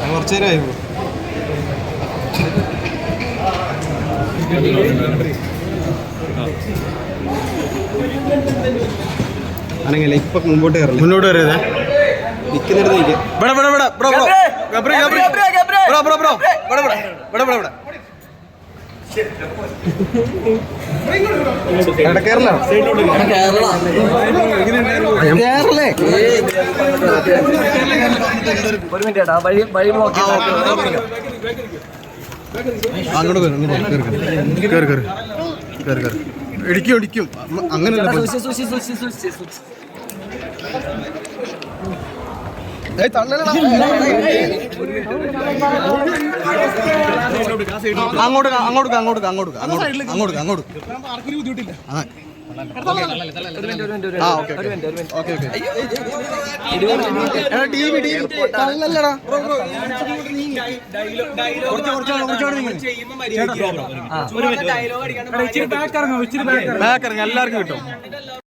കുറച്ചു നേരമായി ആണെങ്കിലേ ഇപ്പൊ മുമ്പോട്ട് കയറില്ല, മുന്നോട്ട് കയറിയതേ നിൽക്കുന്നിടത്ത് നിൽക്കുക. ഇടിക്കും ഇടിക്കും അങ്ങനെയല്ല. അങ്ങോട്ട് അങ്ങോട്ട് അങ്ങോട്ട് അങ്ങോട്ട് അങ്ങോട്ട് അങ്ങോട്ട് ആ ഓക്കെ ഓക്കെ ഓക്കെ. തള്ളല്ലടാ, ബാക്ക് ഇറങ്ങും, എല്ലാവർക്കും കിട്ടും.